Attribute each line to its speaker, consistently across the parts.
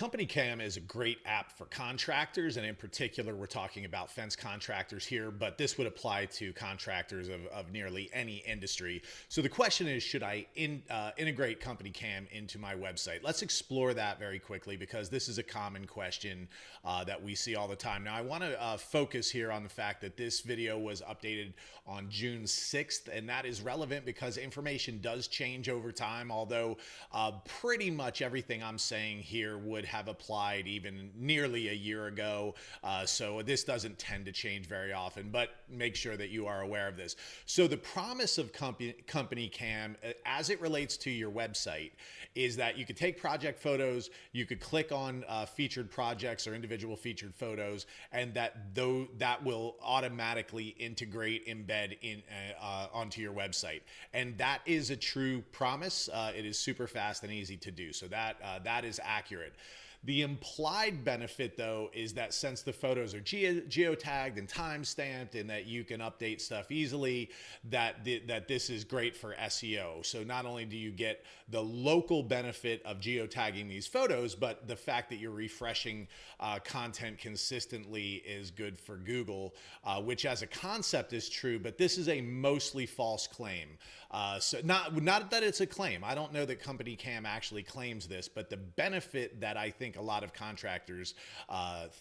Speaker 1: CompanyCam is a great app for contractors, and in particular, we're talking about fence contractors here, but this would apply to contractors of nearly any industry. So the question is, should I integrate CompanyCam into my website? Let's explore that very quickly because this is a common question that we see all the time. Now, I want to focus here on the fact that this video was updated on June 6th, and that is relevant because information does change over time, although pretty much everything I'm saying here would have applied even nearly a year ago. So this doesn't tend to change very often, but make sure that you are aware of this. So the promise of CompanyCam as it relates to your website is that you could take project photos, you could click on featured projects or individual featured photos, and that will automatically integrate, embed in onto your website. And that is a true promise. It is super fast and easy to do. So that is accurate. The implied benefit, though, is that since the photos are geotagged and time-stamped and that you can update stuff easily, that this is great for SEO. So not only do you get the local benefit of geotagging these photos, but the fact that you're refreshing content consistently is good for Google, which as a concept is true, but this is a mostly false claim. So not that it's a claim. I don't know that CompanyCam actually claims this, but the benefit that I think a lot of contractors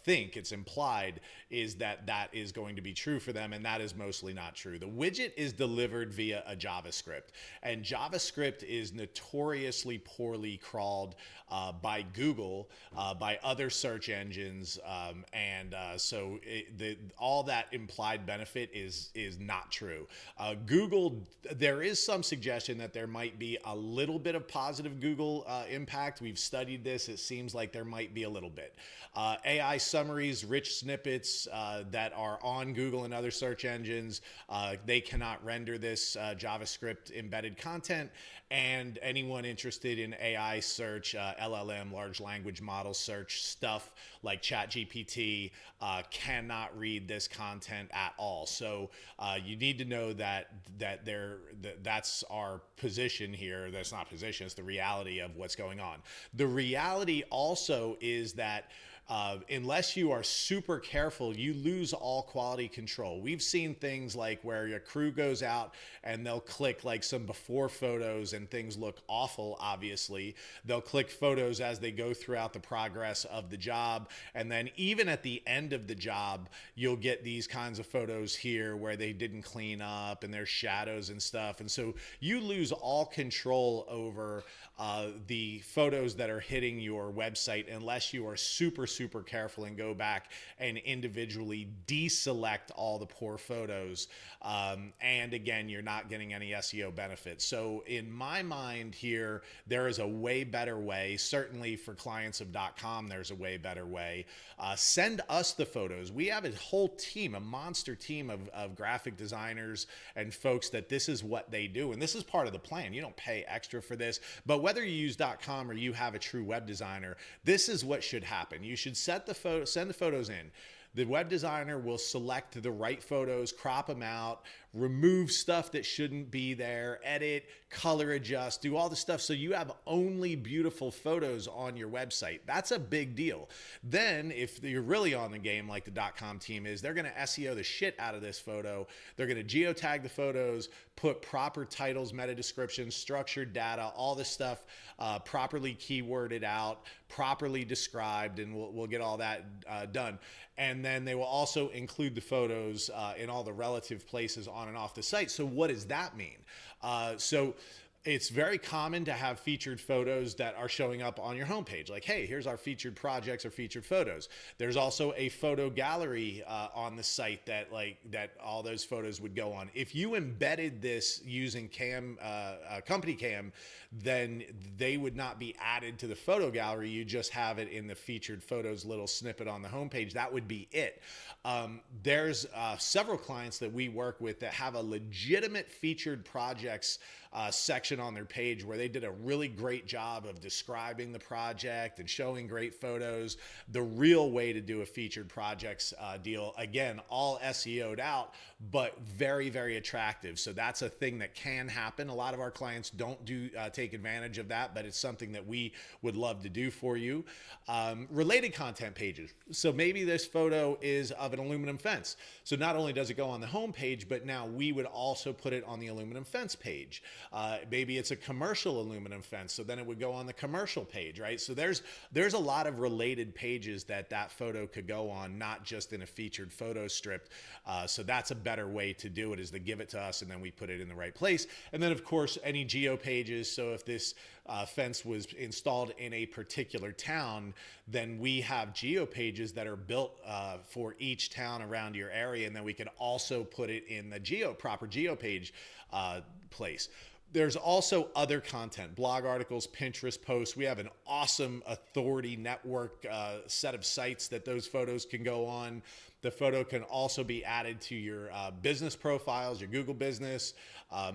Speaker 1: think it's implied is that that is going to be true for them, and that is mostly not true. The widget is delivered via a JavaScript, and JavaScript is notoriously poorly crawled by Google, by other search engines, so all that implied benefit is not true. Google, there is some suggestion that there might be a little bit of positive Google impact. We've studied this. It seems like there might be a little bit. AI summaries, rich snippets that are on Google and other search engines, they cannot render this JavaScript embedded content, and anyone interested in AI search, LLM, large language model search stuff like ChatGPT cannot read this content at all. So you need to know that's our position here. That's not position, it's the reality of what's going on. The reality also is that unless you are super careful, you lose all quality control. We've seen things like where your crew goes out and they'll click like some before photos and things look awful, obviously. They'll click photos as they go throughout the progress of the job. And then even at the end of the job, you'll get these kinds of photos here where they didn't clean up and there's shadows and stuff. And so you lose all control over the photos that are hitting your website unless you are super careful and go back and individually deselect all the poor photos. And again, you're not getting any SEO benefits. So in my mind here, there is a way better way. Certainly for clients of .com, there's a way better way. Send us the photos. We have a whole team, a monster team of graphic designers and folks that this is what they do. And this is part of the plan. You don't pay extra for this, but whether you use .com or you have a true web designer, this is what should happen. You should send the photos in. The web designer will select the right photos, crop them out, remove stuff that shouldn't be there, edit, color adjust, do all the stuff so you have only beautiful photos on your website. That's a big deal. Then if you're really on the game like the .com team is, they're going to SEO the shit out of this photo. They're going to geotag the photos, put proper titles, meta descriptions, structured data, all this stuff properly keyworded out, properly described, and we'll get all that done. And then they will also include the photos in all the relative places on and off the site. So what does that mean? So it's very common to have featured photos that are showing up on your homepage. Like, hey, here's our featured projects or featured photos. There's also a photo gallery on the site that all those photos would go on. If you embedded this using CompanyCam, then they would not be added to the photo gallery. You just have it in the featured photos little snippet on the homepage. That would be it. There's several clients that we work with that have a legitimate featured projects section on their page where they did a really great job of describing the project and showing great photos. The real way to do a featured projects deal, again, all SEO'd out, but very, very attractive. So that's a thing that can happen. A lot of our clients don't take advantage of that, but it's something that we would love to do for you. Related content pages. So maybe this photo is of an aluminum fence. So not only does it go on the home page, but now we would also put it on the aluminum fence page. Maybe it's a commercial aluminum fence, so then it would go on the commercial page, right? So there's a lot of related pages that photo could go on, not just in a featured photo strip. So that's a better way to do it, is to give it to us and then we put it in the right place. And then of course any geo pages. So if this fence was installed in a particular town, then we have geo pages that are built for each town around your area, and then we can also put it in the proper geo page place. There's also other content, blog articles, Pinterest posts. We have an awesome authority network set of sites that those photos can go on. The photo can also be added to your business profiles, your Google business,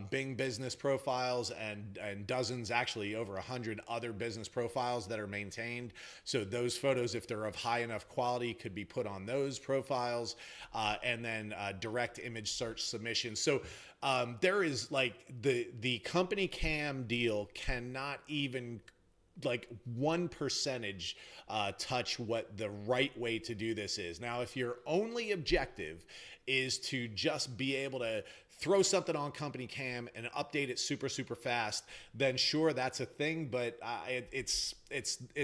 Speaker 1: Bing business profiles, and dozens, actually over 100 other business profiles that are maintained. So those photos, if they're of high enough quality, could be put on those profiles, and then direct image search submissions. So there is like the CompanyCam deal cannot even like 1% touch what the right way to do this is. Now, if your only objective is to just be able to throw something on CompanyCam and update it super, super fast, then sure, that's a thing, but it's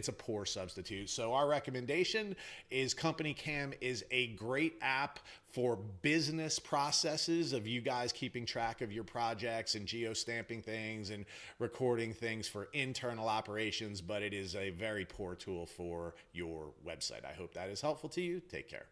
Speaker 1: a poor substitute. So our recommendation is CompanyCam is a great app for business processes of you guys keeping track of your projects and geo-stamping things and recording things for internal operations, but it is a very poor tool for your website. I hope that is helpful to you. Take care.